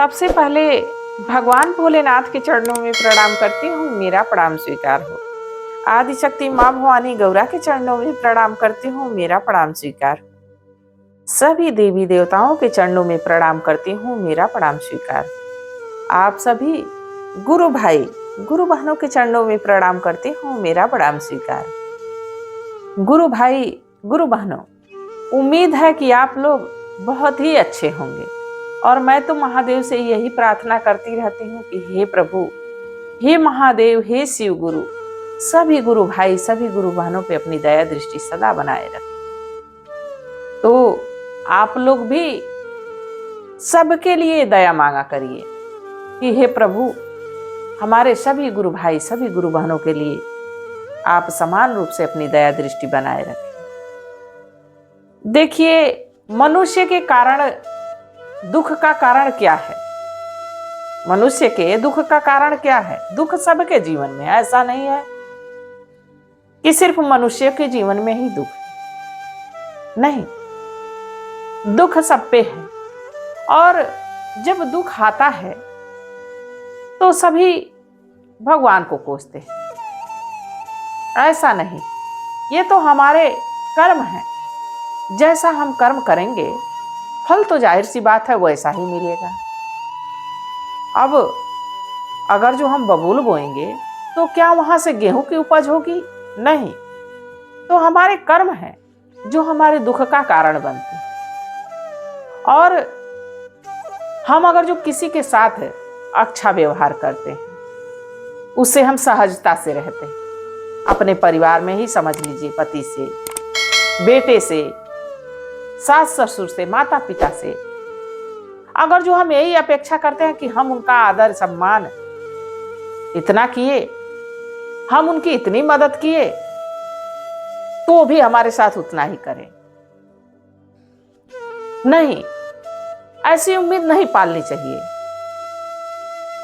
सबसे पहले भगवान भोलेनाथ के चरणों में प्रणाम करती हूँ, मेरा प्रणाम स्वीकार हो। आदिशक्ति माँ भवानी गौरा के चरणों में प्रणाम करती हूँ, मेरा प्रणाम स्वीकार हो। सभी देवी देवताओं के चरणों में प्रणाम करती हूँ, मेरा प्रणाम स्वीकार हो। आप सभी गुरु भाई गुरु बहनों के चरणों में प्रणाम करती हूँ, मेरा प्रणाम स्वीकार हो। गुरु भाई गुरु बहनों, उम्मीद है कि आप लोग बहुत ही अच्छे होंगे और मैं तो महादेव से यही प्रार्थना करती रहती हूँ कि हे प्रभु, हे महादेव, हे शिव गुरु, सभी गुरु भाई सभी गुरु बहनों पे अपनी दया दृष्टि सदा बनाए रखें। तो आप लोग भी सबके लिए दया मांगा करिए कि हे प्रभु, हमारे सभी गुरु भाई सभी गुरु बहनों के लिए आप समान रूप से अपनी दया दृष्टि बनाए रखें। देखिए, मनुष्य के कारण दुख का कारण क्या है? मनुष्य के दुख का कारण क्या है? दुख सबके जीवन में, ऐसा नहीं है कि सिर्फ मनुष्य के जीवन में ही दुख है। नहीं, दुख सब पे है। और जब दुख आता है तो सभी भगवान को कोसते हैं। ऐसा नहीं, ये तो हमारे कर्म है। जैसा हम कर्म करेंगे, फल तो जाहिर सी बात है वैसा ही मिलेगा। अब अगर जो हम बबूल बोएंगे तो क्या वहां से गेहूं की उपज होगी? नहीं। तो हमारे कर्म है जो हमारे दुख का कारण बनते हैं। और हम अगर जो किसी के साथ अच्छा व्यवहार करते हैं, उससे हम सहजता से रहते हैं। अपने परिवार में ही समझ लीजिए, पति से, बेटे से, सास ससुर से, माता पिता से, अगर जो हम यही अपेक्षा करते हैं कि हम उनका आदर सम्मान इतना किए, हम उनकी इतनी मदद किए, तो भी हमारे साथ उतना ही करें, नहीं, ऐसी उम्मीद नहीं पालनी चाहिए।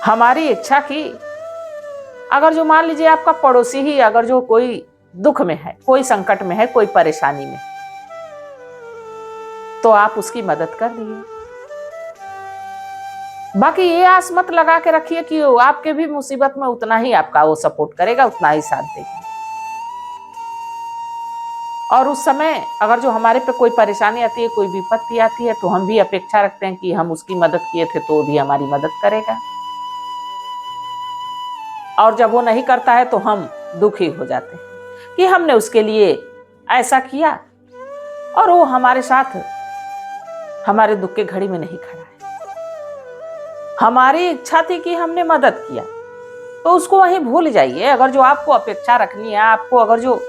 हमारी इच्छा की, अगर जो मान लीजिए आपका पड़ोसी ही अगर जो कोई दुख में है, कोई संकट में है, कोई परेशानी में, तो आप उसकी मदद कर दिए। बाकी ये आस मत लगा के रखिए कि आपके भी मुसीबत में उतना ही आपका वो सपोर्ट करेगा, उतना ही साथ देगा। और उस समय अगर जो हमारे पे कोई परेशानी आती है, कोई विपत्ति आती है, तो हम भी अपेक्षा रखते हैं कि हम उसकी मदद किए थे तो भी हमारी मदद करेगा। और जब वो नहीं करता है तो हम दुखी हो जाते हैं कि हमने उसके लिए ऐसा किया और वो हमारे साथ हमारे दुख के घड़ी में नहीं खड़ा है। हमारी इच्छा थी कि हमने मदद किया, तो उसको वहीं भूल जाइए। अगर जो आपको अपेक्षा रखनी है, आपको अगर जो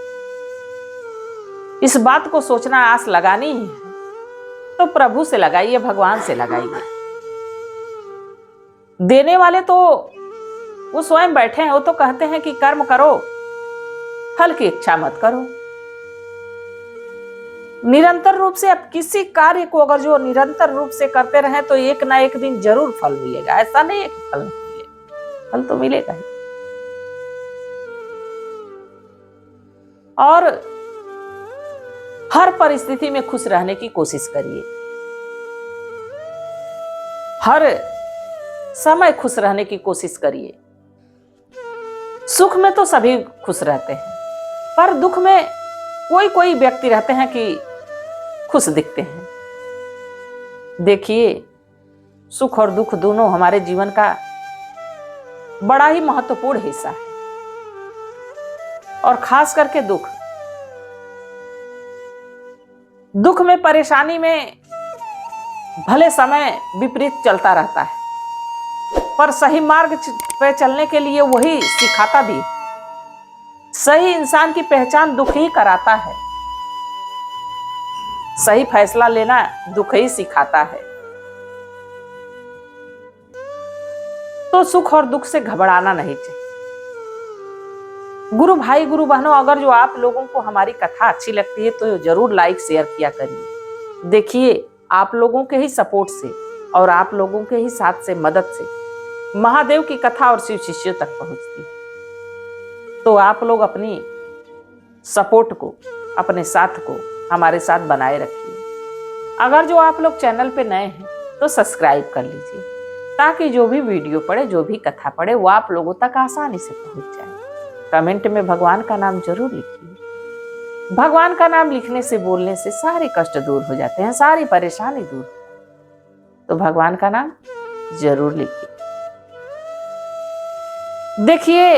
इस बात को सोचना, आस लगानी है, तो प्रभु से लगाइए, भगवान से लगाइए। देने वाले तो वो स्वयं बैठे हैं। वो तो कहते हैं कि कर्म करो, फल की इच्छा मत करो। निरंतर रूप से आप किसी कार्य को अगर जो निरंतर रूप से करते रहें तो एक ना एक दिन जरूर फल मिलेगा। ऐसा नहीं है कि फल नहीं मिलेगा, फल तो मिलेगा ही। और हर परिस्थिति में खुश रहने की कोशिश करिए। हर समय खुश रहने की कोशिश करिए। सुख में तो सभी खुश रहते हैं, पर दुख में कोई कोई व्यक्ति रहते हैं कि खुश दिखते हैं। देखिए, सुख और दुख दोनों हमारे जीवन का बड़ा ही महत्वपूर्ण हिस्सा है। और खास करके दुख में, परेशानी में भले समय विपरीत चलता रहता है, पर सही मार्ग पे चलने के लिए वही सिखाता भी। सही इंसान की पहचान दुख ही कराता है। सही फैसला लेना दुख ही सिखाता है। तो सुख और दुख से घबराना नहीं चाहिए। गुरु भाई गुरु बहनों, अगर जो आप लोगों को हमारी कथा अच्छी लगती है तो जरूर लाइक शेयर किया करिए। देखिए, आप लोगों के ही सपोर्ट से और आप लोगों के ही साथ से, मदद से महादेव की कथा और शिव शिष्यों तक पहुंचती है। तो आप लोग अपनी सपोर्ट को, अपने साथ को हमारे साथ बनाए रखिए। अगर जो आप लोग चैनल पे नए हैं तो सब्सक्राइब कर लीजिए, ताकि जो भी वीडियो पढ़े, जो भी कथा पढ़े, वो आप लोगों तक आसानी से पहुंच जाए। कमेंट में भगवान का नाम जरूर लिखिए। भगवान का नाम लिखने से, बोलने से सारे कष्ट दूर हो जाते हैं, सारी परेशानी दूर। तो भगवान का नाम जरूर लिखिए। देखिए,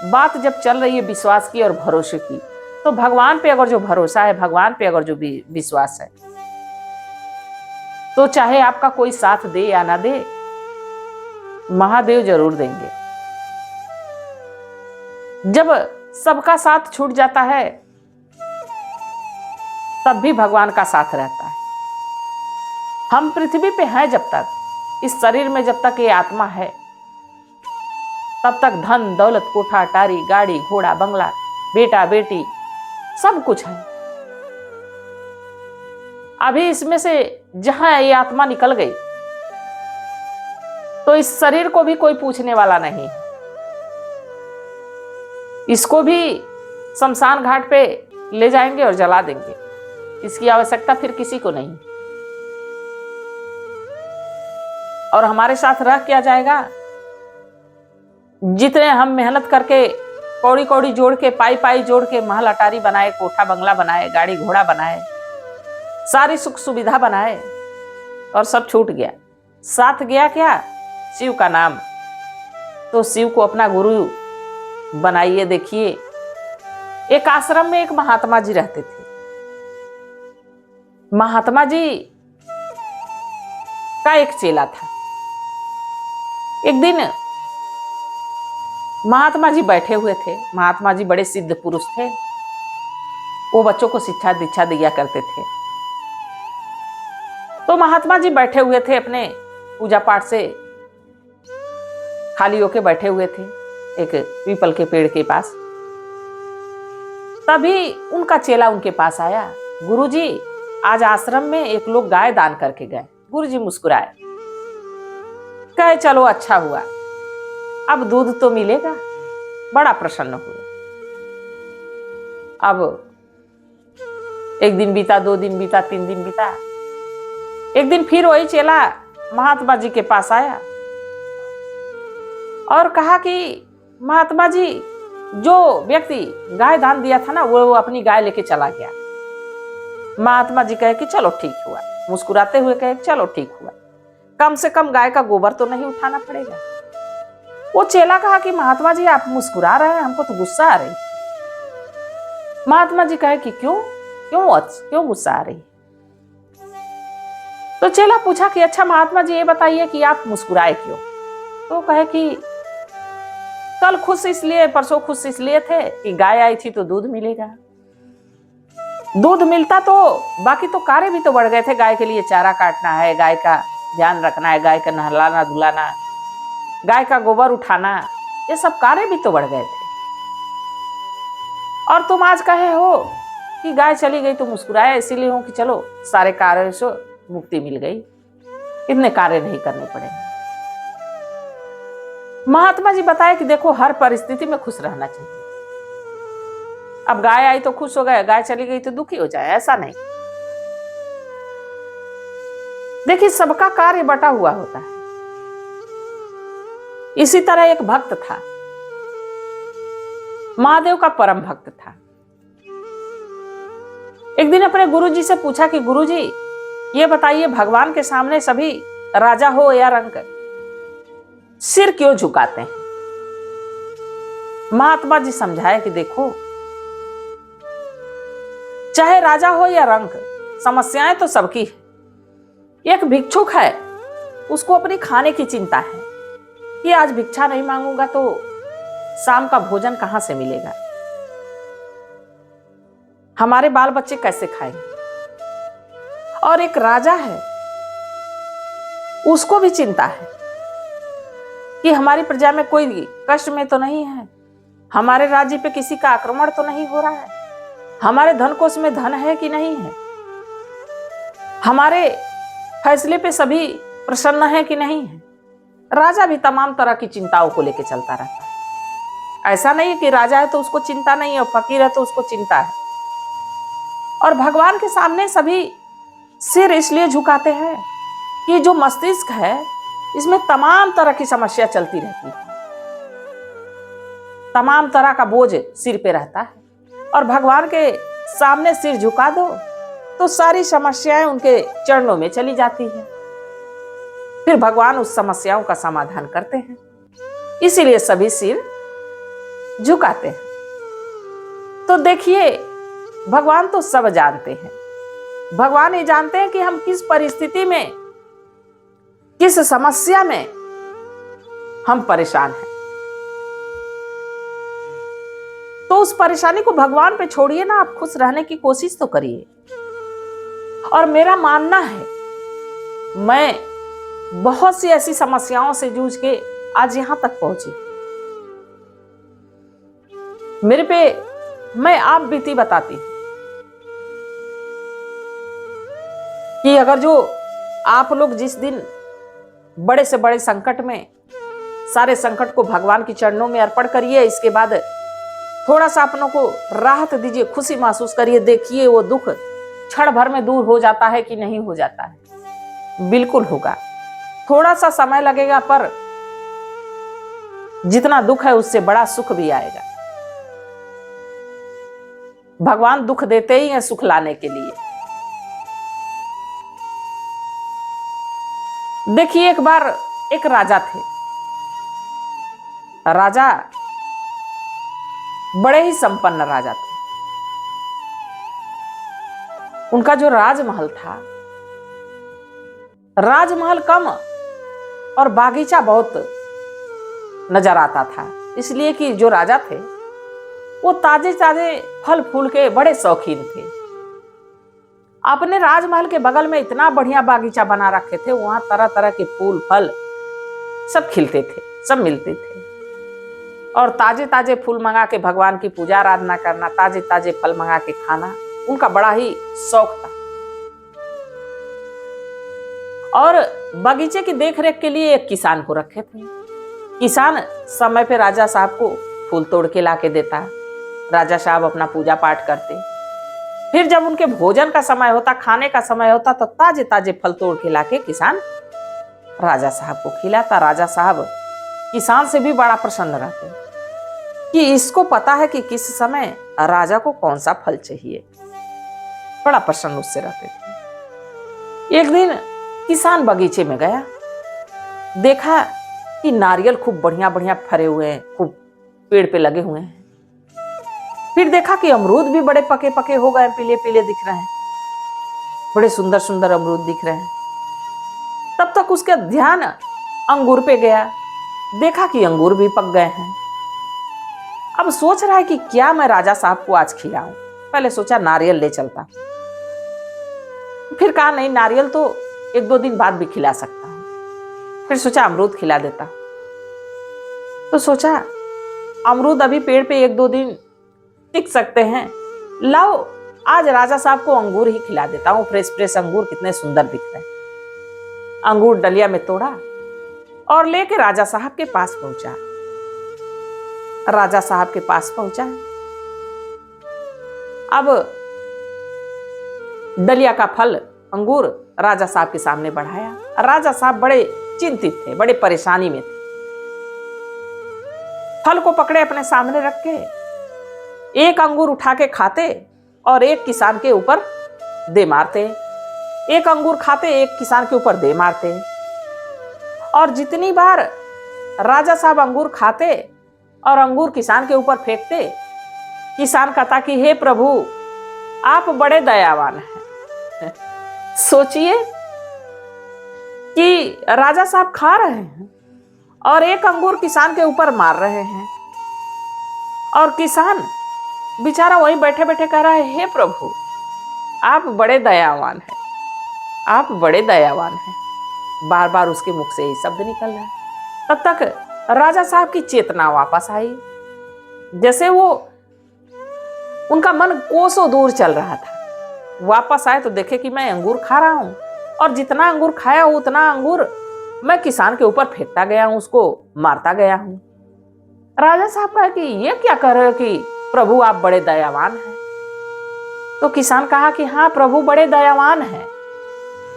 बात जब चल रही है विश्वास की और भरोसे की, तो भगवान पे अगर जो भरोसा है, भगवान पे अगर जो विश्वास है, तो चाहे आपका कोई साथ दे या ना दे, महादेव जरूर देंगे। जब सबका साथ छूट जाता है, तब भी भगवान का साथ रहता है। हम पृथ्वी पे हैं जब तक, इस शरीर में जब तक ये आत्मा है, तब तक धन दौलत, कोठा टारी, गाड़ी घोड़ा, बंगला, बेटा बेटी, सब कुछ है। अभी इसमें से जहां ये आत्मा निकल गई, तो इस शरीर को भी कोई पूछने वाला नहीं है। इसको भी शमशान घाट पे ले जाएंगे और जला देंगे। इसकी आवश्यकता फिर किसी को नहीं। और हमारे साथ रह क्या जाएगा? जितने हम मेहनत करके, कौड़ी कौड़ी जोड़ के, पाई पाई जोड़ के महल अटारी बनाए, कोठा बंगला बनाए, गाड़ी घोड़ा बनाए, सारी सुख सुविधा बनाए, और सब छूट गया। साथ गया क्या? शिव का नाम। तो शिव को अपना गुरु बनाइए। देखिए, एक आश्रम में एक महात्मा जी रहते थे। महात्मा जी का एक चेला था। एक दिन महात्मा जी बैठे हुए थे। महात्मा जी बड़े सिद्ध पुरुष थे। वो बच्चों को शिक्षा दीक्षा दिया करते थे। तो महात्मा जी बैठे हुए थे, अपने पूजा पाठ से खाली होके बैठे हुए थे एक पीपल के पेड़ के पास। तभी उनका चेला उनके पास आया। गुरुजी, आज आश्रम में एक लोग गाय दान करके गए। गुरुजी मुस्कुराए, कहे चलो अच्छा हुआ, अब दूध तो मिलेगा। बड़ा प्रसन्न हुए। अब एक दिन बीता, 2 दिन बीता, 3 दिन बीता। एक दिन फिर वही चेला महात्मा जी के पास आया और कहा कि महात्मा जी, जो व्यक्ति गाय दान दिया था ना, वो अपनी गाय लेके चला गया। महात्मा जी कहे कि चलो ठीक हुआ। मुस्कुराते हुए कहे चलो ठीक हुआ, कम से कम गाय का गोबर तो नहीं उठाना पड़ेगा। वो चेला कहा कि महात्मा जी, आप मुस्कुरा रहे हैं, हमको तो गुस्सा आ रही। महात्मा जी कहे कि क्यों गुस्सा आ रही? तो चेला पूछा कि अच्छा महात्मा जी, ये बताइए कि आप मुस्कुराए क्यों? तो कहे कि कल खुश इसलिए, परसों खुश इसलिए थे कि गाय आई थी तो दूध मिलेगा। दूध मिलता तो बाकी तो कार्य भी तो बढ़ गए थे। गाय के लिए चारा काटना है, गाय का ध्यान रखना है, गाय का नहलाना धुलाना, गाय का गोबर उठाना, ये सब कार्य भी तो बढ़ गए थे। और तुम आज कहे हो कि गाय चली गई तो मुस्कुराया, इसीलिए हो कि चलो सारे कार्यों से मुक्ति मिल गई, इतने कार्य नहीं करने पड़ेंगे। महात्मा जी बताए कि देखो, हर परिस्थिति में खुश रहना चाहिए। अब गाय आई तो खुश हो गए, गाय चली गई तो दुखी हो जाए, ऐसा नहीं। देखिए, सबका कार्य बटा हुआ होता है। इसी तरह एक भक्त था, महादेव का परम भक्त था। एक दिन अपने गुरुजी से पूछा कि गुरुजी, ये बताइए, भगवान के सामने सभी राजा हो या रंक, सिर क्यों झुकाते हैं? महात्मा जी समझाए कि देखो, चाहे राजा हो या रंक, समस्याएं तो सबकी है। एक भिक्षुक है, उसको अपनी खाने की चिंता है कि आज भिक्षा नहीं मांगूंगा तो शाम का भोजन कहां से मिलेगा, हमारे बाल बच्चे कैसे खाएंगे। और एक राजा है, उसको भी चिंता है कि हमारी प्रजा में कोई कष्ट में तो नहीं है, हमारे राज्य पे किसी का आक्रमण तो नहीं हो रहा है, हमारे धन कोष में धन है कि नहीं है, हमारे फैसले पे सभी प्रसन्न है कि नहीं है। राजा भी तमाम तरह की चिंताओं को लेकर चलता रहता है। ऐसा नहीं है कि राजा है तो उसको चिंता नहीं है, और फकीर है तो उसको चिंता है। और भगवान के सामने सभी सिर इसलिए झुकाते हैं कि जो मस्तिष्क है, इसमें तमाम तरह की समस्या चलती रहती है, तमाम तरह का बोझ सिर पे रहता है और भगवान के सामने सिर झुका दो तो सारी समस्याएं उनके चरणों में चली जाती है। फिर भगवान उस समस्याओं का समाधान करते हैं, इसीलिए सभी सिर झुकाते हैं। तो देखिए, भगवान तो सब जानते हैं। भगवान ये जानते हैं कि हम किस परिस्थिति में, किस समस्या में हम परेशान हैं। तो उस परेशानी को भगवान पे छोड़िए ना, आप खुश रहने की कोशिश तो करिए। और मेरा मानना है, मैं बहुत सी ऐसी समस्याओं से जूझ के आज यहां तक पहुंची। मेरे पे मैं आप बीती बताती हूं कि अगर जो आप लोग जिस दिन बड़े से बड़े संकट में, सारे संकट को भगवान के चरणों में अर्पण करिए, इसके बाद थोड़ा सा अपनों को राहत दीजिए, खुशी महसूस करिए, देखिए वो दुख क्षण भर में दूर हो जाता है कि नहीं हो जाता है। बिल्कुल होगा, थोड़ा सा समय लगेगा, पर जितना दुख है उससे बड़ा सुख भी आएगा। भगवान दुख देते ही हैं सुख लाने के लिए। देखिए, एक बार एक राजा थे। राजा बड़े ही संपन्न राजा थे। उनका जो राजमहल था, राजमहल कम और बागीचा बहुत नजर आता था, इसलिए कि जो राजा थे वो ताजे ताजे फल फूल के बड़े शौकीन थे। अपने राजमहल के बगल में इतना बढ़िया बागीचा बना रखे थे, वहां तरह तरह के फूल फल सब खिलते थे, सब मिलते थे। और ताजे ताजे फूल मंगा के भगवान की पूजा आराधना करना, ताजे ताजे फल मंगा के खाना, उनका बड़ा ही शौक था। और बगीचे की देखरेख के लिए एक किसान को रखे थे। किसान समय पे राजा साहब को फूल तोड़ के ला के देता। राजा साहब अपना पूजा पाठ करते। फिर जब उनके भोजन का समय होता, खाने का समय होता, तो ताजे ताजे फल तोड़ के लाके किसान राजा साहब को खिलाता। राजा साहब किसान से भी बड़ा प्रसन्न रहते कि इसको पता है कि किस समय राजा को कौन सा फल चाहिए। बड़ा प्रसन्न उससे रहते थे। एक दिन किसान बगीचे में गया, देखा कि नारियल खूब बढ़िया बढ़िया फरे हुए हैं, खूब पेड़ पे लगे हुए हैं। फिर देखा कि अमरूद भी बड़े पके पके हो गए, पीले पीले दिख रहे हैं, बड़े सुंदर सुंदर अमरूद दिख रहे हैं। तब तक उसका ध्यान अंगूर पे गया, देखा कि अंगूर भी पक गए हैं। अब सोच रहा है कि क्या मैं राजा साहब को आज खिलाऊं। पहले सोचा नारियल ले चलता, फिर कहा नहीं, नारियल तो एक दो दिन बाद भी खिला सकता हूं। फिर सोचा अमरूद खिला देता। तो सोचा अमरूद अभी पेड़ पे एक दो दिन टिक सकते हैं, लाओ आज राजा साहब को अंगूर ही खिला देता हूं। फ्रेश फ्रेश अंगूर कितने सुंदर दिख रहे हैं। अंगूर डलिया में तोड़ा और लेके राजा साहब के पास पहुंचा। राजा साहब के पास पहुंचा, अब डलिया का फल अंगूर राजा साहब के सामने बढ़ाया। राजा साहब बड़े चिंतित थे, बड़े परेशानी में थे। फल को पकड़े अपने सामने रख के एक अंगूर उठा के खाते और एक किसान के ऊपर दे मारते। एक अंगूर खाते, एक किसान के ऊपर दे मारते। और जितनी बार राजा साहब अंगूर खाते और अंगूर किसान के ऊपर फेंकते, किसान कहता कि हे प्रभु, आप बड़े दयावान हैं। सोचिए कि राजा साहब खा रहे हैं और एक अंगूर किसान के ऊपर मार रहे हैं, और किसान बेचारा वहीं बैठे बैठे कह रहा है, हे प्रभु, आप बड़े दयावान हैं, आप बड़े दयावान हैं। बार बार उसके मुख से यही शब्द निकल रहा है। तब तक राजा साहब की चेतना वापस आई, जैसे वो उनका मन कोसों दूर चल रहा था। वापस आए तो देखे कि मैं अंगूर खा रहा हूं, और जितना अंगूर खाया उतना अंगूर मैं किसान के ऊपर फेंकता गया हूं, उसको मारता गया हूं। राजा साहब कहा कि ये क्या कर रहे हो कि प्रभु आप बड़े दयावान हैं। तो किसान कहा कि हाँ प्रभु बड़े दयावान हैं,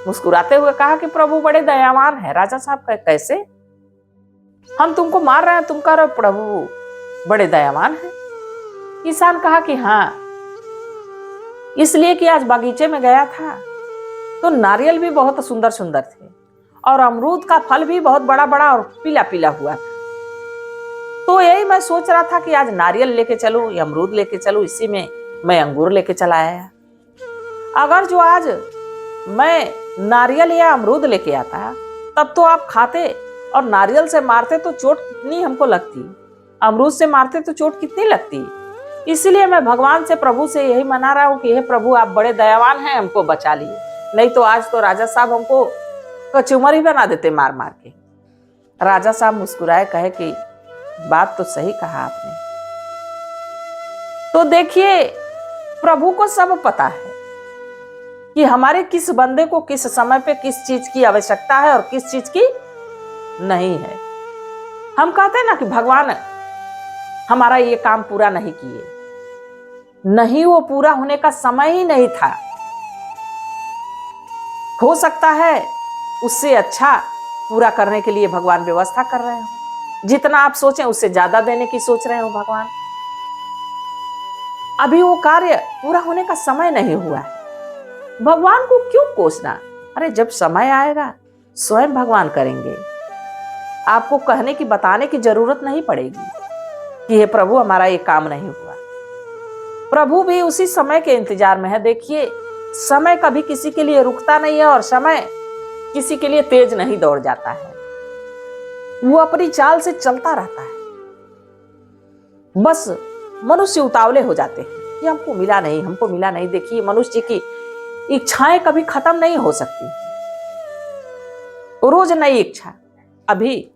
मुस्कुराते हुए कहा कि प्रभु बड़े दयावान है। राजा साहब कहे कैसे? हम तुमको मार रहे हैं, तुम कह रहे हो प्रभु बड़े दयावान है। किसान कहा कि हाँ, इसलिए कि आज बगीचे में गया था तो नारियल भी बहुत सुंदर सुंदर थे और अमरूद का फल भी बहुत बड़ा बड़ा और पीला पीला हुआ था। तो यही मैं सोच रहा था कि आज नारियल लेके चलूं या अमरूद लेके चलूं, इसी में मैं अंगूर लेके चला आया। अगर जो आज मैं नारियल या अमरूद लेके आता तब तो आप खाते, और नारियल से मारते तो चोट कितनी हमको लगती, अमरूद से मारते तो चोट कितनी लगती। इसलिए मैं भगवान से, प्रभु से यही मना रहा हूं कि हे प्रभु आप बड़े दयावान हैं, हमको बचा लिए, नहीं तो आज तो राजा साहब हमको कचूमर ही बना देते मार मार के। राजा साहब मुस्कुराए, कहे कि बात तो सही कहा आपने। तो देखिए, प्रभु को सब पता है कि हमारे किस बंदे को किस समय पे किस चीज की आवश्यकता है और किस चीज की नहीं है। हम कहते हैं ना कि भगवान हमारा ये काम पूरा नहीं किए, नहीं, वो पूरा होने का समय ही नहीं था। हो सकता है उससे अच्छा पूरा करने के लिए भगवान व्यवस्था कर रहे हो, जितना आप सोचें उससे ज्यादा देने की सोच रहे हो भगवान। अभी वो कार्य पूरा होने का समय नहीं हुआ है, भगवान को क्यों कोसना? अरे जब समय आएगा स्वयं भगवान करेंगे, आपको कहने की बताने की जरूरत नहीं पड़ेगी कि हे प्रभु हमारा ये काम नहीं हुआ। प्रभु भी उसी समय के इंतजार में है। देखिए, समय कभी किसी के लिए रुकता नहीं है और समय किसी के लिए तेज नहीं दौड़ जाता है, वो अपनी चाल से चलता रहता है। बस मनुष्य उतावले हो जाते हैं कि हमको मिला नहीं, हमको मिला नहीं। देखिए, मनुष्य की इच्छाएं कभी खत्म नहीं हो सकती, रोज नई इच्छा। अभी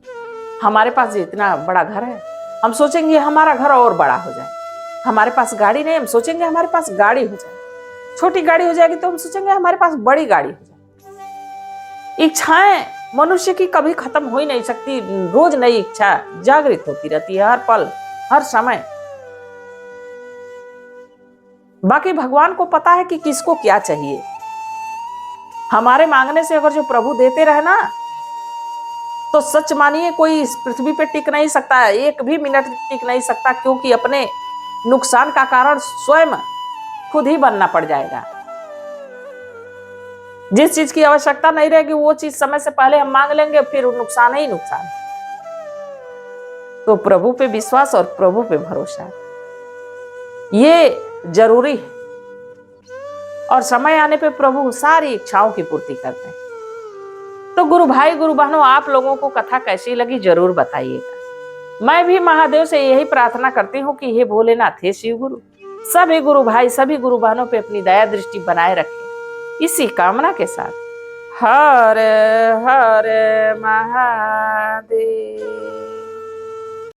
हमारे पास इतना बड़ा घर है, हम सोचेंगे हमारा घर और बड़ा हो जाए। हमारे पास गाड़ी नहीं, हम सोचेंगे हमारे पास गाड़ी हो जाए। छोटी गाड़ी हो जाएगी तो हम सोचेंगे हमारे पास बड़ी गाड़ी हो जाए। इच्छाएं मनुष्य की कभी खत्म हो ही नहीं सकती, रोज नई इच्छा जागृत होती रहती है, हर पल हर समय। बाकी भगवान को पता है कि किसको क्या चाहिए। हमारे मांगने से अगर जो प्रभु देते रहे ना, तो सच मानिए कोई इस पृथ्वी पे टिक नहीं सकता है, एक भी मिनट टिक नहीं सकता, क्योंकि अपने नुकसान का कारण स्वयं खुद ही बनना पड़ जाएगा। जिस चीज की आवश्यकता नहीं रहेगी वो चीज समय से पहले हम मांग लेंगे, फिर नुकसान ही नुकसान। तो प्रभु पे विश्वास और प्रभु पे भरोसा ये जरूरी है, और समय आने पे प्रभु सारी इच्छाओं की पूर्ति करते हैं। तो गुरु भाई गुरु बहनों, आप लोगों को कथा कैसी लगी जरूर बताइएगा। मैं भी महादेव से यही प्रार्थना करती हूँ कि हे भोलेनाथ, हे शिव गुरु, सभी गुरु भाई सभी गुरु बहनों पे अपनी दया दृष्टि बनाए रखें, इसी कामना के साथ। हर हर महादेव।